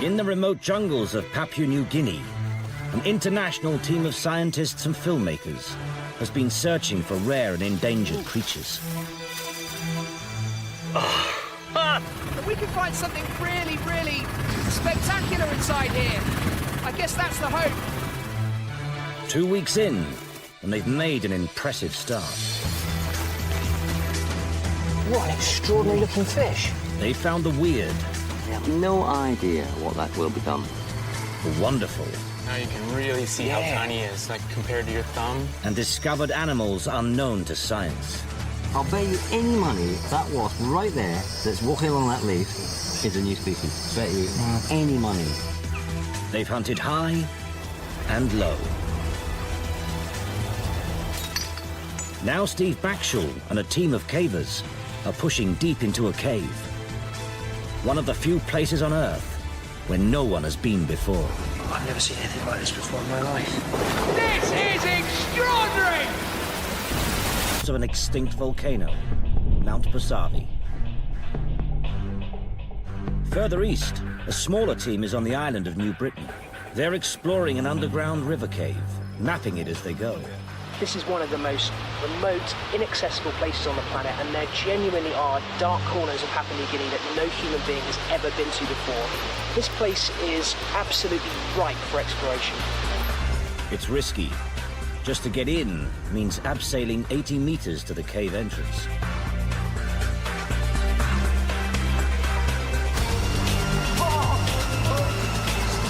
In the remote jungles of Papua New Guinea, an international team of scientists and filmmakers has been searching for rare and endangered creatures. We can find something really, really spectacular inside here. I guess that's the hope. 2 weeks in, and they've made an impressive start. What an extraordinary looking fish. They found the weird. I have no idea what that will become. The wonderful. Now you can really see how tiny it is, like compared to your thumb. And discovered animals unknown to science. I'll bet you any money that wasp right there that's walking along that leaf is a new species. Bet you any money. They've hunted high and low. Now Steve Backshall and a team of cavers are pushing deep into a cave. One of the few places on Earth where no one has been before. I've never seen anything like this before in my life. This is extraordinary! Of an extinct volcano, Mount Basavi. Further east, a smaller team is on the island of New Britain. They're exploring an underground river cave, mapping it as they go. This is one of the most remote, inaccessible places on the planet, and there genuinely are dark corners of Papua New Guinea that no human being has ever been to before. This place is absolutely ripe for exploration. It's risky. Just to get in means abseiling 80 meters to the cave entrance.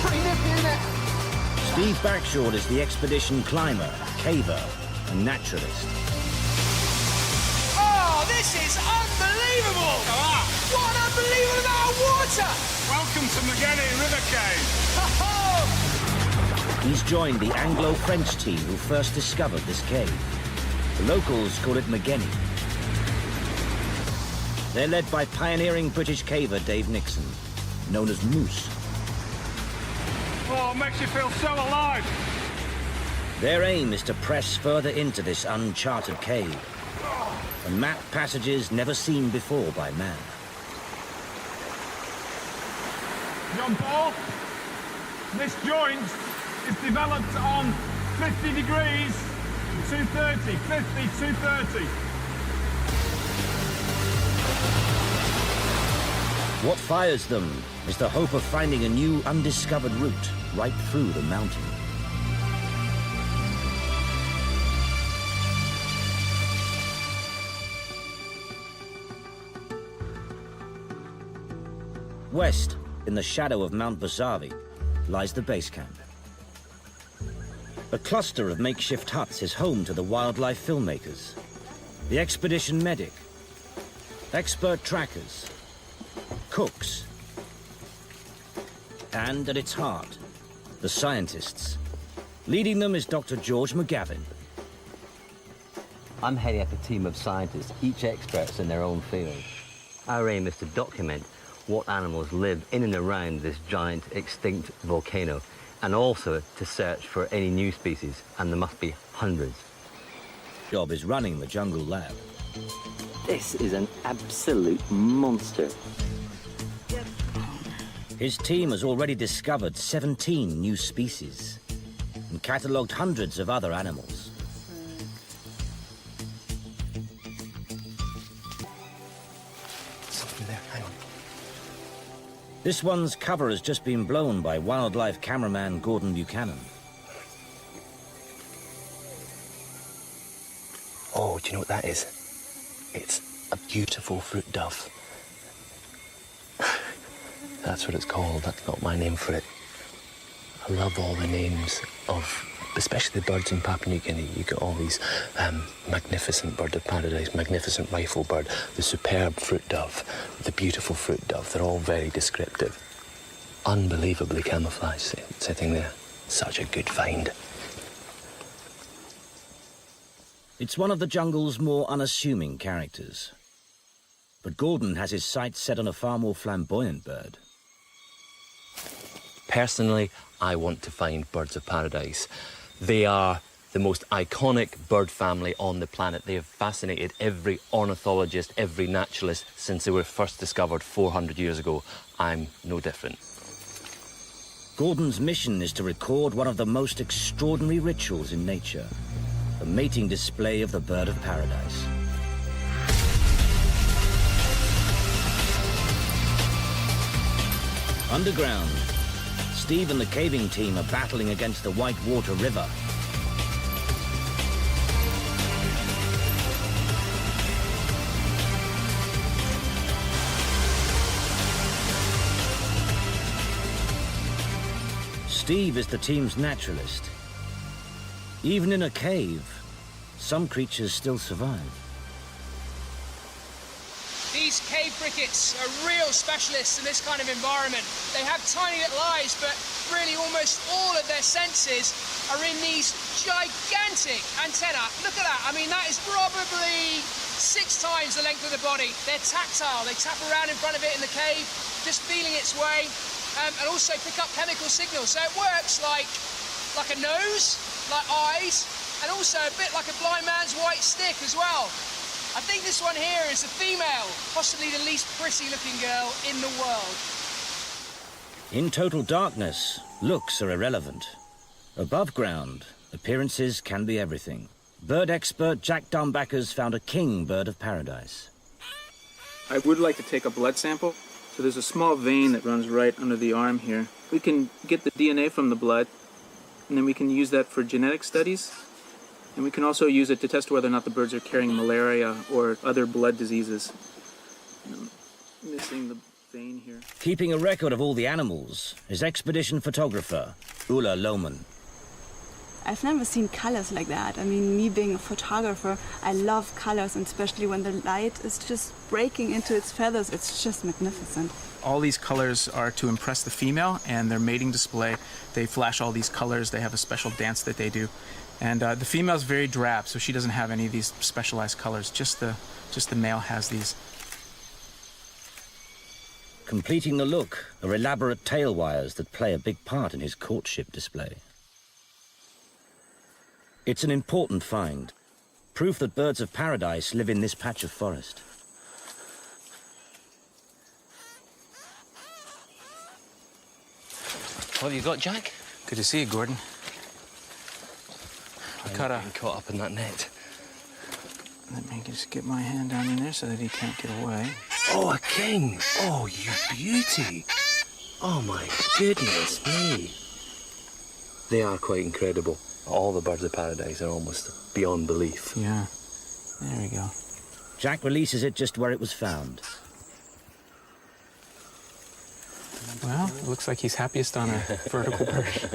Pretty nifty, isn't it? Steve Backshall is the expedition climber, caver, and naturalist. Oh, this is unbelievable! What an unbelievable amount of water! Welcome to Guinea River Cave. Oh! He's joined the Anglo-French team who first discovered this cave. The locals call it Mageni. They're led by pioneering British caver Dave Nixon, known as Moose. Oh, it makes you feel so alive. Their aim is to press further into this uncharted cave and map passages never seen before by man. John Paul, this joint is developed on 50 degrees, 230, 50, 230. What fires them is the hope of finding a new undiscovered route right through the mountain. West, in the shadow of Mount Basavi, lies the base camp. A cluster of makeshift huts is home to the wildlife filmmakers, the expedition medic, expert trackers, cooks, and at its heart, the scientists. Leading them is Dr. George McGavin. I'm heading up a team of scientists, each experts in their own field. Our aim is to document what animals live in and around this giant extinct volcano, and also to search for any new species, and there must be hundreds. Job is running the jungle lab. This is an absolute monster. His team has already discovered 17 new species and catalogued hundreds of other animals. Something there, hang on. This one's cover has just been blown by wildlife cameraman Gordon Buchanan. Oh, do you know what that is? It's a beautiful fruit dove. That's what it's called. That's not my name for it. I love all the names of, especially the birds in Papua New Guinea. You get all these magnificent bird of paradise, magnificent rifle bird, the superb fruit dove, the beautiful fruit dove. They're all very descriptive. Unbelievably camouflaged sitting there. Such a good find. It's one of the jungle's more unassuming characters. But Gordon has his sights set on a far more flamboyant bird. Personally, I want to find birds of paradise. They are the most iconic bird family on the planet. They have fascinated every ornithologist, every naturalist since they were first discovered 400 years ago. I'm no different. Gordon's mission is to record one of the most extraordinary rituals in nature, the mating display of the bird of paradise. Underground, Steve and the caving team are battling against the Whitewater River. Steve is the team's naturalist. Even in a cave, some creatures still survive. These cave crickets are real specialists in this kind of environment. They have tiny little eyes, but really almost all of their senses are in these gigantic antennae. Look at that. I mean, that is probably 6 times the length of the body. They're tactile. They tap around in front of it in the cave, just feeling its way, and also pick up chemical signals. So it works like a nose, like eyes, and also a bit like a blind man's white stick as well. I think this one here is a female, possibly the least pretty-looking girl in the world. In total darkness, looks are irrelevant. Above ground, appearances can be everything. Bird expert Jack Dumbacher's found a king bird of paradise. I would like to take a blood sample. So there's a small vein that runs right under the arm here. We can get the DNA from the blood, and then we can use that for genetic studies. And we can also use it to test whether or not the birds are carrying malaria or other blood diseases. I'm missing the vein here. Keeping a record of all the animals is expedition photographer Ulla Lohmann. I've never seen colors like that. I mean, me being a photographer, I love colors, and especially when the light is just breaking into its feathers, it's just magnificent. All these colors are to impress the female, and their mating display, they flash all these colors. They have a special dance that they do. And the female's very drab, so she doesn't have any of these specialized colors. Just the male has these. Completing the look are elaborate tail wires that play a big part in his courtship display. It's an important find, proof that birds of paradise live in this patch of forest. What have you got, Jack? Good to see you, Gordon. I caught up in that net. Let me just get my hand down in there so that he can't get away. Oh, a king! Oh, you beauty! Oh, my goodness me! They are quite incredible. All the birds of paradise are almost beyond belief. Yeah. There we go. Jack releases it just where it was found. Well, it looks like he's happiest on a vertical bird.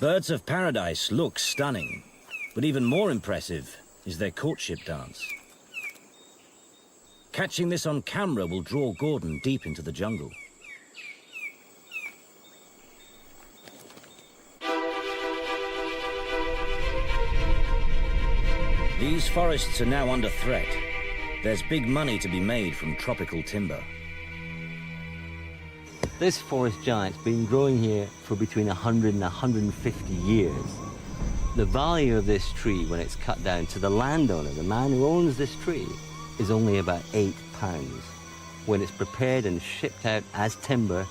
Birds of paradise look stunning, but even more impressive is their courtship dance. Catching this on camera will draw Gordon deep into the jungle. These forests are now under threat. There's big money to be made from tropical timber. This forest giant's been growing here for between 100 and 150 years. The value of this tree when it's cut down to the landowner, the man who owns this tree, is only about £8. When it's prepared and shipped out as timber,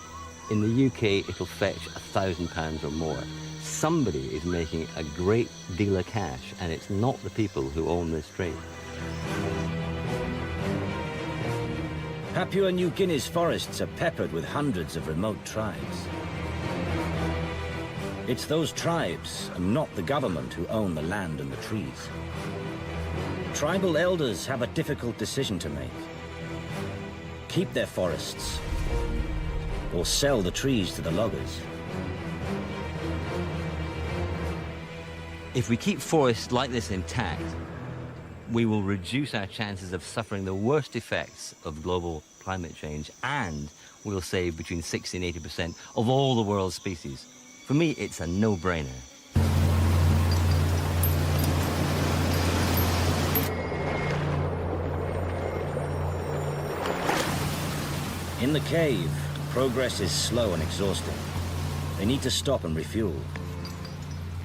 in the UK it'll fetch £1,000 or more. Somebody is making a great deal of cash, and it's not the people who own this tree. Papua New Guinea's forests are peppered with hundreds of remote tribes. It's those tribes, and not the government, who own the land and the trees. Tribal elders have a difficult decision to make. Keep their forests, or sell the trees to the loggers. If we keep forests like this intact, we will reduce our chances of suffering the worst effects of global climate change, and we'll save between 60 and 80% of all the world's species. For me, it's a no-brainer. In the cave, progress is slow and exhausting. They need to stop and refuel.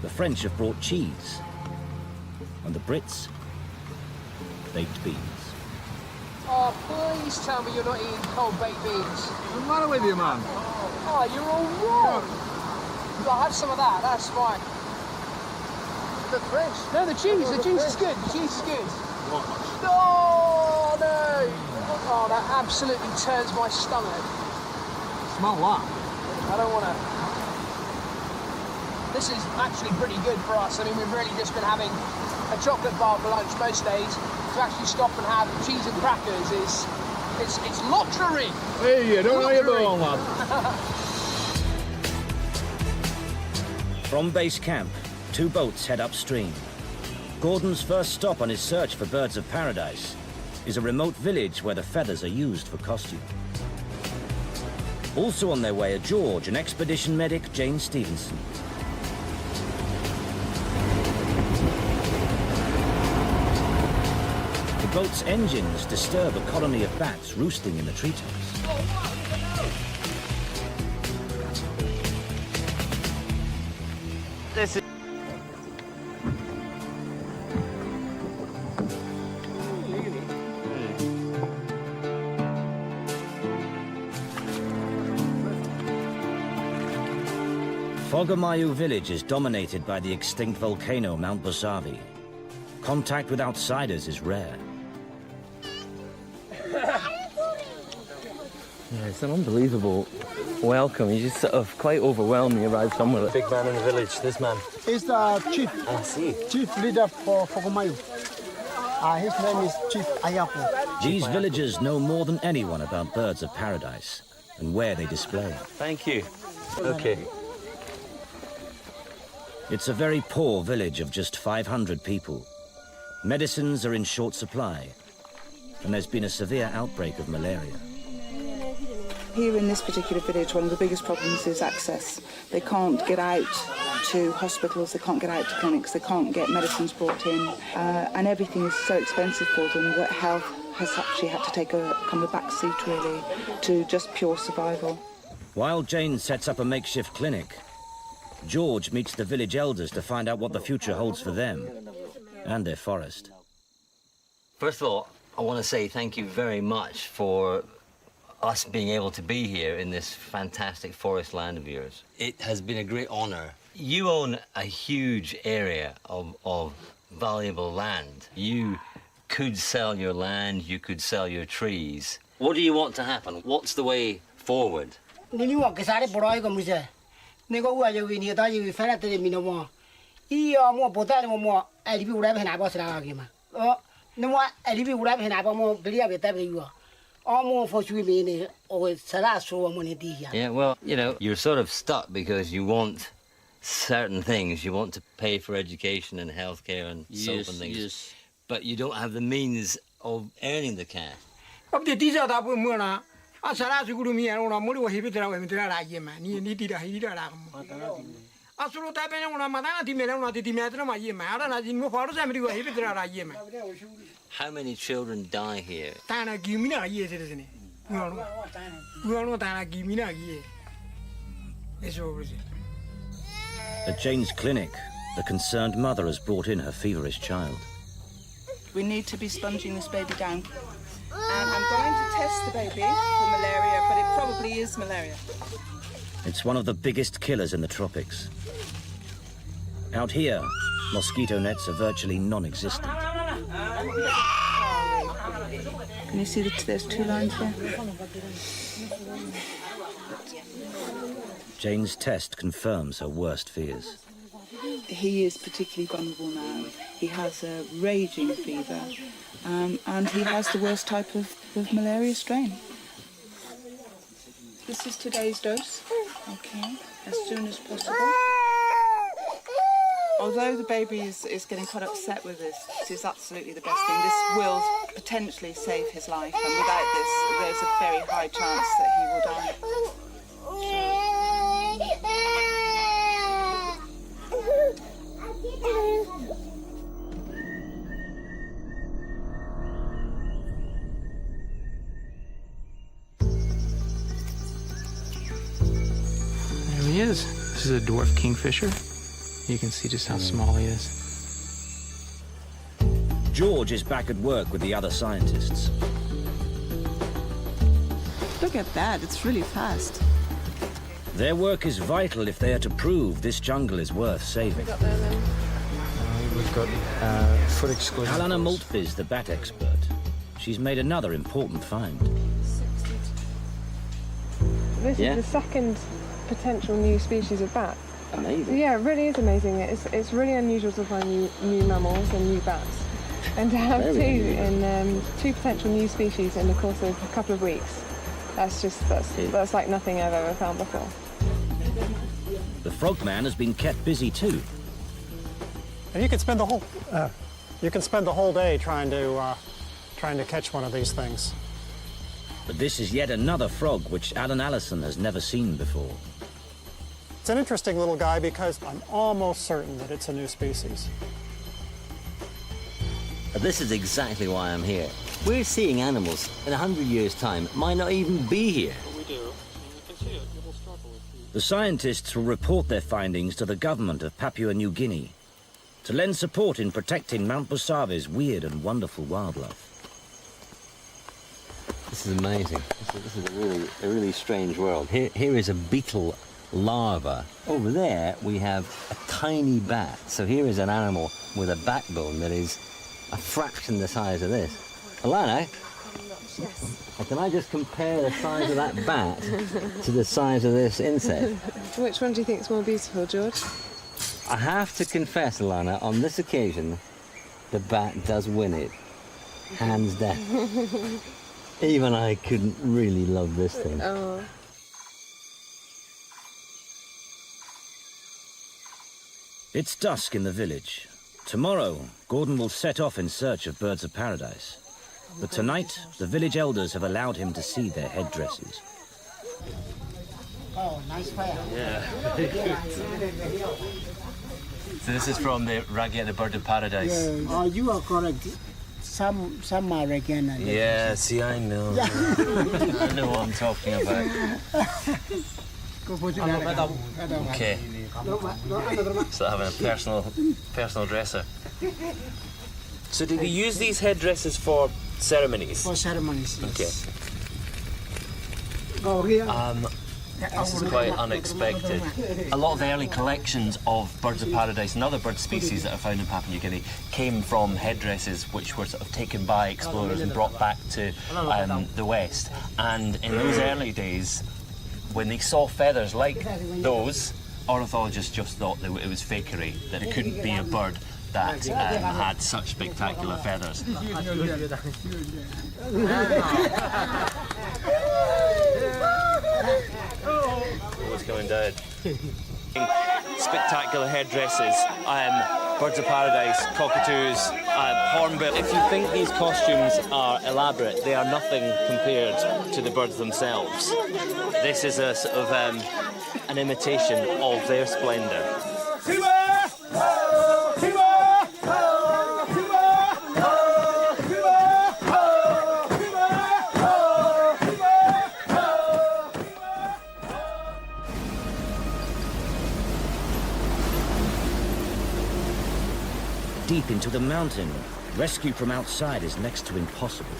The French have brought cheese, and the Brits, baked beans. Oh, please tell me you're not eating cold baked beans. What's the matter with you, man? Oh, you're all wrong. I'll have some of that, that's fine. The fresh. No, the cheese is good, the cheese is good. Oh, no! Oh, that absolutely turns my stomach. Smell what? I don't want to... This is actually pretty good for us. I mean, we've really just been having a chocolate bar for lunch most days. To actually stop and have cheese and crackers is... It's lottery! Hey, you don't know your bone, lad. From base camp, 2 boats head upstream. Gordon's first stop on his search for birds of paradise is a remote village where the feathers are used for costume. Also on their way are George and expedition medic Jane Stevenson. The boat's engines disturb a colony of bats roosting in the treetops. This is... Fogamayu village is dominated by the extinct volcano Mount Bosavi. Contact with outsiders is rare. Yeah, it's an unbelievable welcome. You just sort of quite overwhelmed when you arrive somewhere. Big man in the village, this man. He's the chief. I see. Chief leader for Fogamayu. His name is Chief Ayapo. These villagers know more than anyone about birds of paradise and where they display. Thank you. Okay. It's a very poor village of just 500 people. Medicines are in short supply, and there's been a severe outbreak of malaria. Here in this particular village, one of the biggest problems is access. They can't get out to hospitals, they can't get out to clinics, they can't get medicines brought in, and everything is so expensive for them that health has actually had to take a kind of a back seat, really, to just pure survival. While Jane sets up a makeshift clinic, George meets the village elders to find out what the future holds for them and their forest. First of all, I want to say thank you very much for us being able to be here in this fantastic forest land of yours. It has been a great honor. You own a huge area of valuable land. You could sell your land, you could sell your trees. What do you want to happen? What's the way forward? Yeah, well, you know, you're sort of stuck because you want certain things. You want to pay for education and healthcare and soap and things. Yes. But you don't have the means of earning the cash. How many children die here? At Jane's clinic, the concerned mother has brought in her feverish child. We need to be sponging this baby down. And I'm going to test the baby for malaria, but it probably is malaria. It's one of the biggest killers in the tropics. Out here, mosquito nets are virtually non-existent. Can you see there's 2 lines here? Jane's test confirms her worst fears. He is particularly vulnerable now. He has a raging fever, and he has the worst type of malaria strain. This is today's dose. Okay, as soon as possible. Although the baby is getting quite upset with this is absolutely the best thing. This will potentially save his life, and without this, there's a very high chance that he will die. There he is. This is a dwarf kingfisher. You can see just how small he is. George is back at work with the other scientists. Look at that, it's really fast. Their work is vital if they are to prove this jungle is worth saving. We've got foot exclusion. Alana Maltby's the bat expert. She's made another important find. This is the second potential new species of bat. Amazing. Yeah, it really is amazing. It's really unusual to find new mammals and new bats. And to have two potential new species in the course of a couple of weeks, that's like nothing I've ever found before. The frogman has been kept busy too. And you can spend the whole day trying to catch one of these things. But this is yet another frog which Alan Allison has never seen before. It's an interesting little guy because I'm almost certain that it's a new species. This is exactly why I'm here. We're seeing animals in 100 years' time might not even be here. We do. You can see it. It will struggle with you. The scientists will report their findings to the government of Papua New Guinea to lend support in protecting Mount Bosave's weird and wonderful wildlife. This is amazing. This is a really strange world. Here is a beetle larva. Over there we have a tiny bat. So here is an animal with a backbone that is a fraction the size of this. Alana, Yes. can I just compare the size of that bat to the size of this insect? Which one do you think is more beautiful, George? I have to confess, Alana, on this occasion, the bat does win it, hands down. Even I couldn't really love this thing. Oh. It's dusk in the village. Tomorrow, Gordon will set off in search of birds of paradise. But tonight, the village elders have allowed him to see their headdresses. Oh, nice fire. Yeah, very good. So this is from the Ragged, the bird of paradise. Yeah. Oh, you are correct. Some are again. Yeah, see, I know. I know what I'm talking about. Okay. So having a personal dresser. So do they use these headdresses for ceremonies? For ceremonies, yes. Okay. Oh, here. This is quite unexpected. A lot of the early collections of birds of paradise and other bird species that are found in Papua New Guinea came from headdresses which were sort of taken by explorers and brought back to the West. And in those early days, when they saw feathers like those, ornithologists just thought that it was fakery, that it couldn't be a bird that had such spectacular feathers. What's going down? Spectacular headdresses, birds of paradise, cockatoos, hornbill. If you think these costumes are elaborate, they are nothing compared to the birds themselves. This is a sort of an imitation of their splendour. Deep into the mountain, rescue from outside is next to impossible.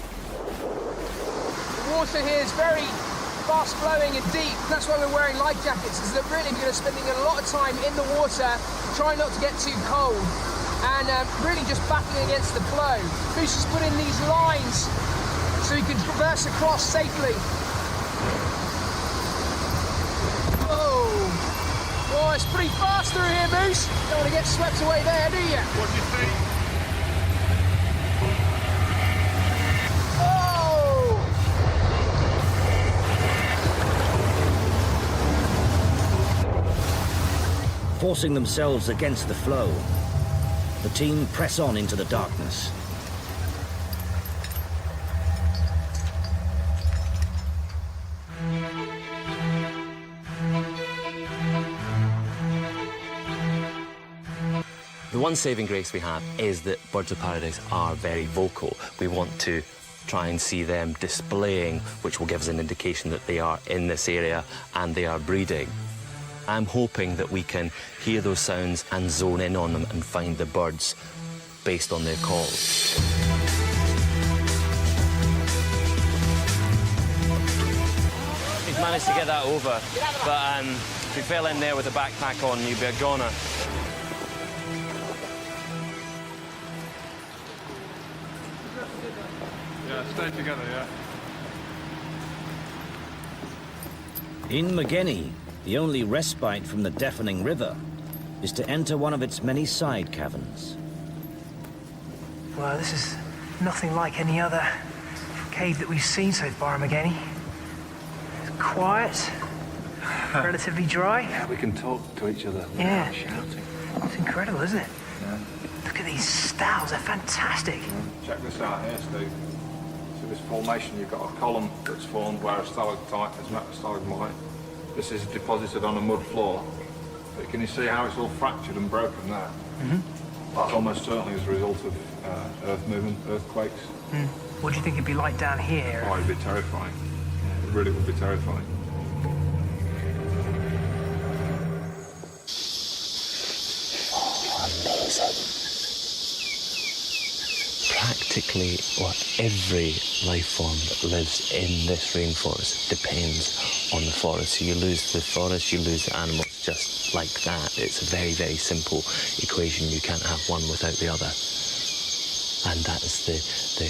The water here is very fast flowing and deep. That's why we're wearing life jackets, is that really we're going to spending a lot of time in the water, trying not to get too cold, and really just battling against the flow. Bruce has put in these lines so you can traverse across safely. Whoa! Oh, it's pretty fast through here, Moose. Don't want to get swept away there, do you? What do you think? Oh! Forcing themselves against the flow, the team press on into the darkness. The one saving grace we have is that birds of paradise are very vocal. We want to try and see them displaying, which will give us an indication that they are in this area and they are breeding. I'm hoping that we can hear those sounds and zone in on them and find the birds based on their calls. managed to get that over. But if you fell in there with a backpack on, you'd be a goner. Yeah, stay together, yeah. In Guinea, the only respite from the deafening river is to enter one of its many side caverns. Well, this is nothing like any other cave that we've seen so far in Guinea. It's quiet, relatively dry. Yeah, we can talk to each other without shouting. It's incredible, isn't it? Yeah. Look at these styles, they're fantastic. Check this out here, Steve. See this formation, you've got a column that's formed where a stalactite has met a stalagmite. This is deposited on a mud floor. But can you see how it's all fractured and broken there? That's almost certainly as a result of earth movement, earthquakes. What do you think it'd be like down here? Oh, it'd be terrifying. Yeah, it really would be terrifying. Practically every life form that lives in this rainforest depends on the forest. So you lose the forest, you lose the animals just like that. It's a very, very simple equation. You can't have one without the other. And that is the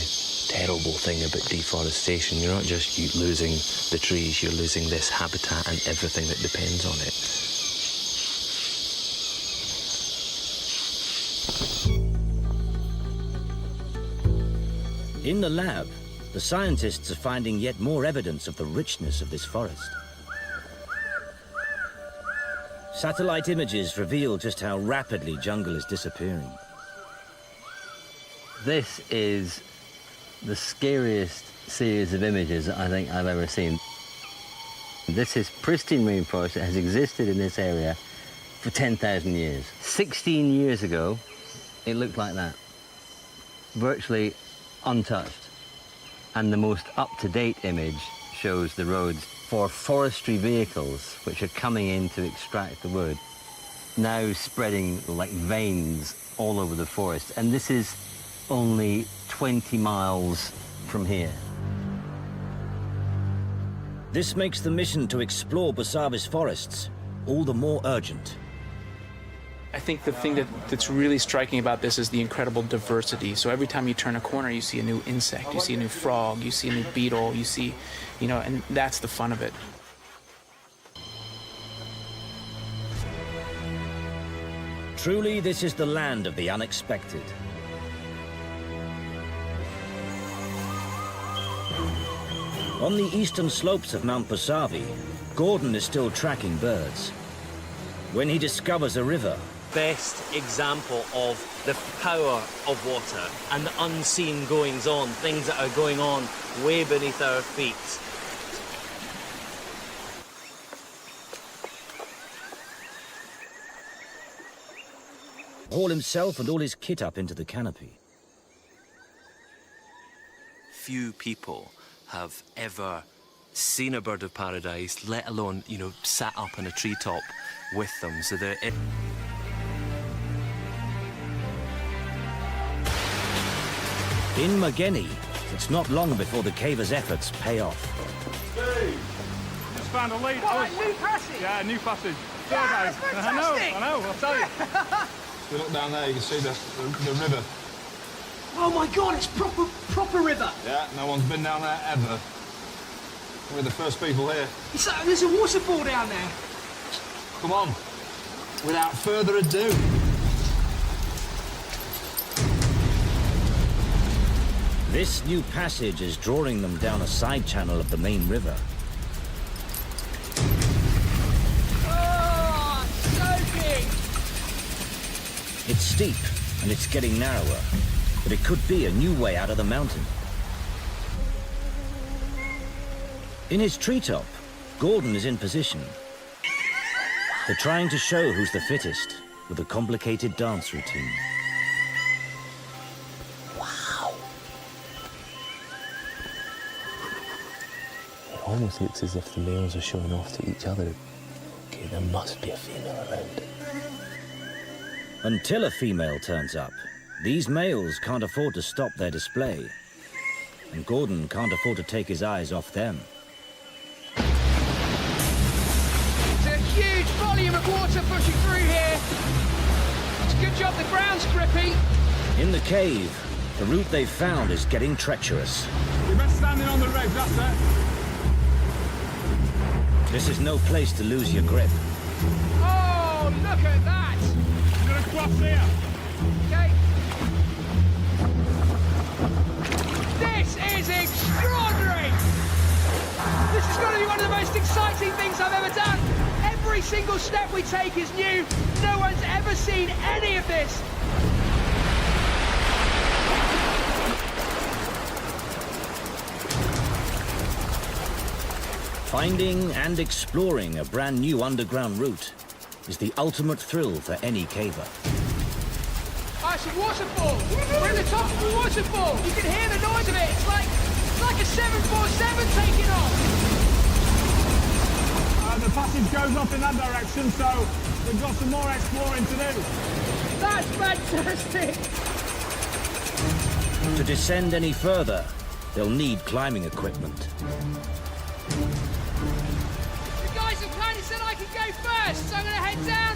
terrible thing about deforestation. You're not just losing the trees, you're losing this habitat and everything that depends on it. In the lab, the scientists are finding yet more evidence of the richness of this forest. Satellite images reveal just how rapidly jungle is disappearing. This is the scariest series of images I think I've ever seen. This is pristine rainforest that has existed in this area for 10,000 years. 16 years ago, it looked like that. Virtually untouched. And the most up-to-date image shows the roads for forestry vehicles which are coming in to extract the wood, now spreading like veins all over the forest. And this is only 20 miles from here. This makes the mission to explore Basavis forests all the more urgent. I think the thing that's really striking about this is the incredible diversity. So every time you turn a corner, you see a new insect, you see a new frog, you see a new beetle, you see, and that's the fun of it. Truly, this is the land of the unexpected. On the eastern slopes of Mount Basavi, Gordon is still tracking birds. When he discovers a river, best example of the power of water and the unseen goings-on, things that are going on way beneath our feet. haul himself and all his kit up into the canopy. Few people have ever seen a bird of paradise, let alone, sat up in a treetop with them. So they're... In Guinea, it's not long before the caver's efforts pay off. Steve, just found a lead. What, new passage? Yeah, new passage. Yeah, that's fantastic. I know, I'll tell you. If you look down there, you can see the river. Oh my God, it's proper river. Yeah, no one's been down there ever. We're the first people here. There's a waterfall down there. Come on, without further ado. This new passage is drawing them down a side channel of the main river. Oh, so big! It's steep and it's getting narrower, but it could be a new way out of the mountain. In his treetop, Gordon is in position. They're trying to show who's the fittest with a complicated dance routine. It almost looks as if the males are showing off to each other. Okay, there must be a female around. Until a female turns up, these males can't afford to stop their display. And Gordon can't afford to take his eyes off them. water pushing through here. It's a good job the ground's grippy. In the cave, the route they've found is getting treacherous. You're best standing on the ridge, that's it. This is no place to lose your grip. Oh, look at that! You're gonna cross here. Okay. This is extraordinary! This is going to be one of the most exciting things I've ever done. Every single step we take is new. No one's ever seen any of this. Finding and exploring a brand new underground route is the ultimate thrill for any caver. Oh, it's a waterfall. We're at the top of a waterfall. You can hear the noise of it. It's like a 747 taking off. The passage goes up in that direction, so we've got some more exploring to do. That's fantastic. To descend any further, they'll need climbing equipment. The guys have kindly said I can go first, so I'm going to head down,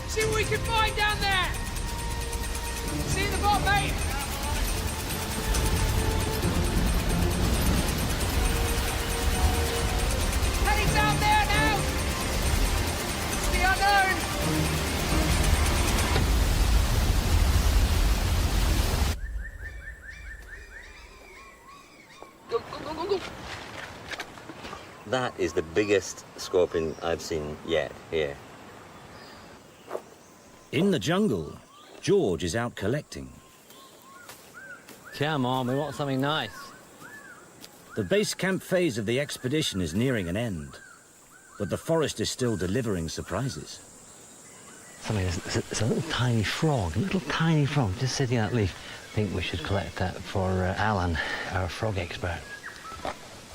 see what we can find down there. See you in the bottom, mate. Heading down there now. It's the unknown. Go, go, go, go, go. That is the biggest scorpion I've seen yet here. In the jungle, George is out collecting. Come on, we want something nice. The base camp phase of the expedition is nearing an end, but the forest is still delivering surprises. It's a little tiny frog, just sitting on that leaf. I think we should collect that for Alan, our frog expert.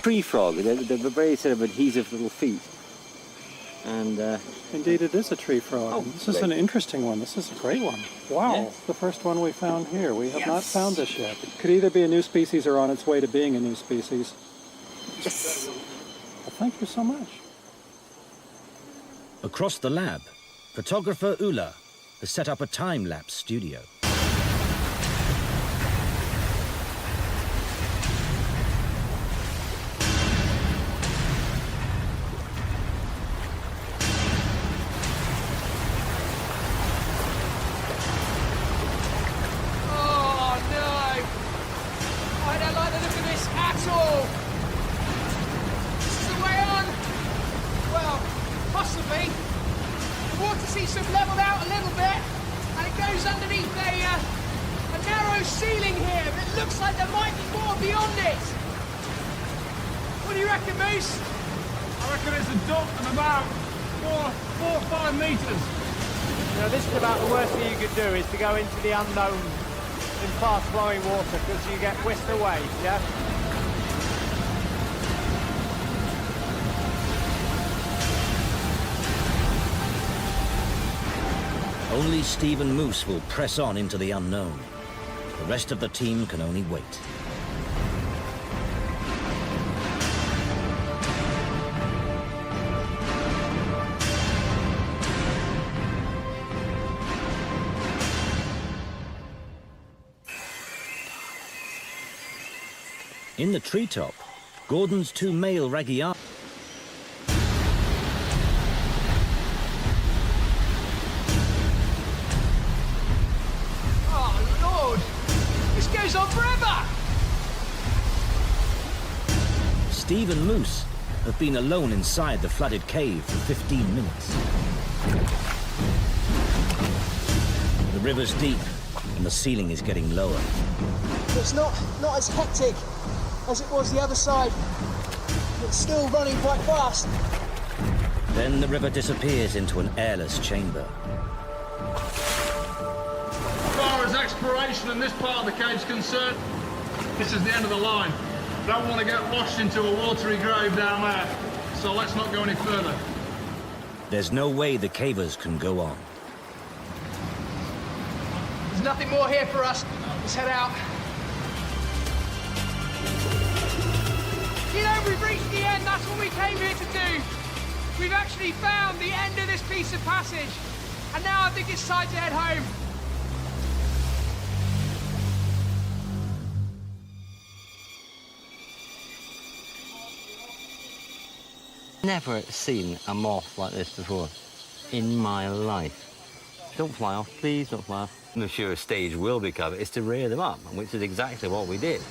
Tree frog, they're very sort of adhesive little feet. And indeed, it is a tree frog. Oh, this is an interesting one. This is a great one. Wow, Yes. the first one we found here. We have not found this yet. It could either be a new species or on its way to being a new species. Yes. Well, thank you so much. Across the lab, photographer Ula has set up a time-lapse studio. Oh no! I don't like the look of this at all. This is the way on. Well, possibly. The water seems to have levelled out a little bit, and it goes underneath a narrow ceiling here, but it looks like there might be more beyond it. What do you reckon, Moose? I reckon it's a dump of about 4 or 5 metres. You know, this is about the worst thing you could do, is to go into the unknown in fast-flowing water, because you get whisked away, yeah? Only Steve and Moose will press on into the unknown. The rest of the team can only wait. In the treetop, Gordon's 2 male raggy Oh, Lord! This goes on forever! Steve and Moose have been alone inside the flooded cave for 15 minutes. The river's deep, and the ceiling is getting lower. It's not as hectic as it was the other side. It's still running quite fast. Then the river disappears into an airless chamber. As far as exploration in this part of the cave's concerned, this is the end of the line. Don't want to get washed into a watery grave down there, so let's not go any further. There's no way the cavers can go on. There's nothing more here for us. Let's head out. You know, we've reached the end. That's what we came here to do. We've actually found the end of this piece of passage, and now I think it's time to head home. Never seen a moth like this before in my life. Don't fly off, please, don't fly off. I'm sure a stage will be covered. It's to rear them up, which is exactly what we did.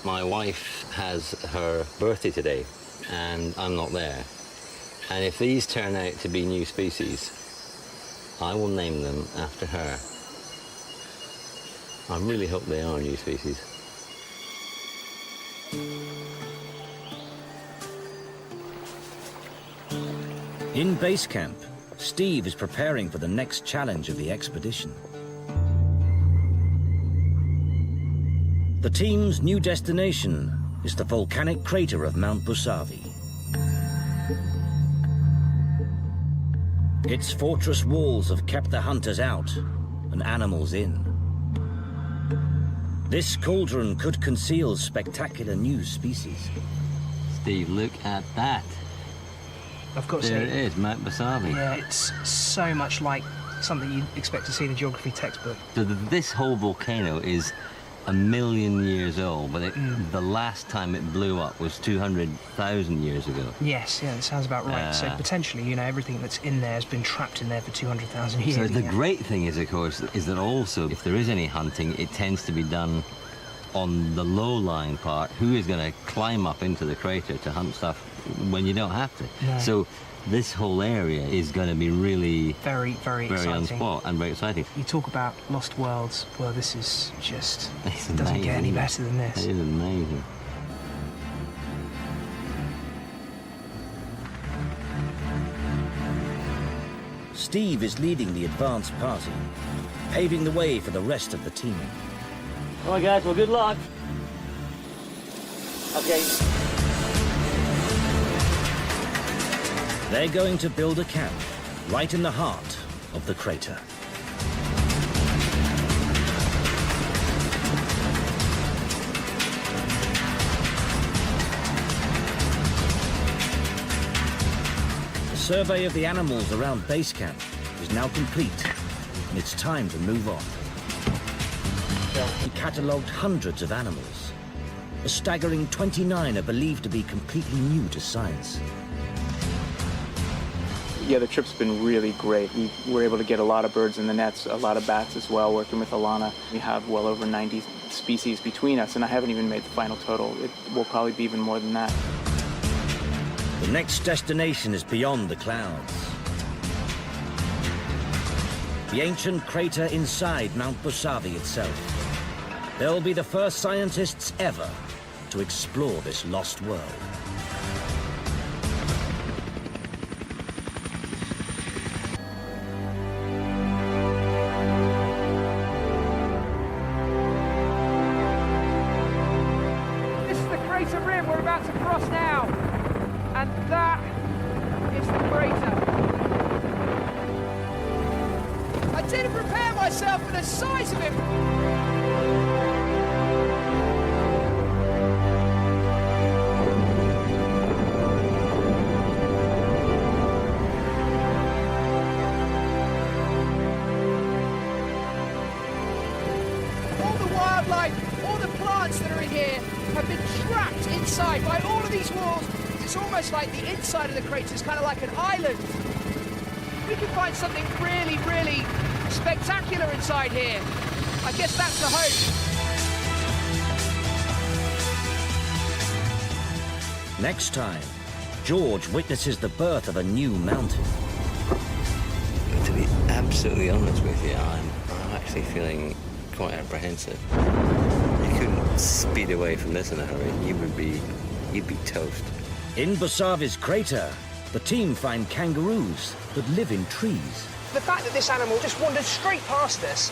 My wife has her birthday today, and I'm not there. And if these turn out to be new species, I will name them after her. I really hope they are new species. In base camp, Steve is preparing for the next challenge of the expedition. The team's new destination is the volcanic crater of Mount Busavi. Its fortress walls have kept the hunters out and animals in. This cauldron could conceal spectacular new species. Steve, look at that. I've got to there say, it is, Mount Busavi. Yeah, it's so much like something you'd expect to see in a geography textbook. So this whole volcano is 1 million years old, but the last time it blew up was 200,000 years ago. Yes, yeah, that sounds about right. So potentially, you know, everything that's in there has been trapped in there for 200,000 years. So the great thing is, of course, is that also, if there is any hunting, it tends to be done on the low-lying part. Who is going to climb up into the crater to hunt stuff when you don't have to? No. So this whole area is going to be really very exciting. on spot and very exciting. You talk about lost worlds. Well, this is just It's doesn't amazing, get any isn't it? better than this. It is amazing. Steve is leading the advance party, paving the way for the rest of the team. All right, guys, well, good luck. Okay. They're going to build a camp right in the heart of the crater. The survey of the animals around base camp is now complete, and it's time to move on. He catalogued hundreds of animals. A staggering 29 are believed to be completely new to science. Yeah, the trip's been really great. We were able to get a lot of birds in the nets, a lot of bats as well, working with Alana. We have well over 90 species between us, and I haven't even made the final total. It will probably be even more than that. The next destination is beyond the clouds. The ancient crater inside Mount Busavi itself. They'll be the first scientists ever to explore this lost world. This is the crater rim we're about to cross now, and that is the crater. I didn't prepare myself for the size of it. All the plants that are in here have been trapped inside by all of these walls. It's almost like the inside of the crater is kind of like an island. We can find something really, really spectacular inside here. I guess that's the hope. Next time, George witnesses the birth of a new mountain. To be absolutely honest with you, I'm actually feeling quite apprehensive. You couldn't speed away from this in a hurry. You'd be toast. In Busavi's crater, the team find kangaroos that live in trees. The fact that this animal just wandered straight past us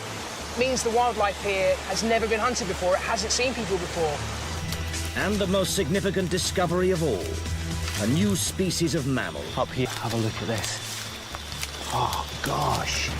means the wildlife here has never been hunted before. It hasn't seen people before. And the most significant discovery of all, a new species of mammal. Up here, have a look at this. Oh, gosh.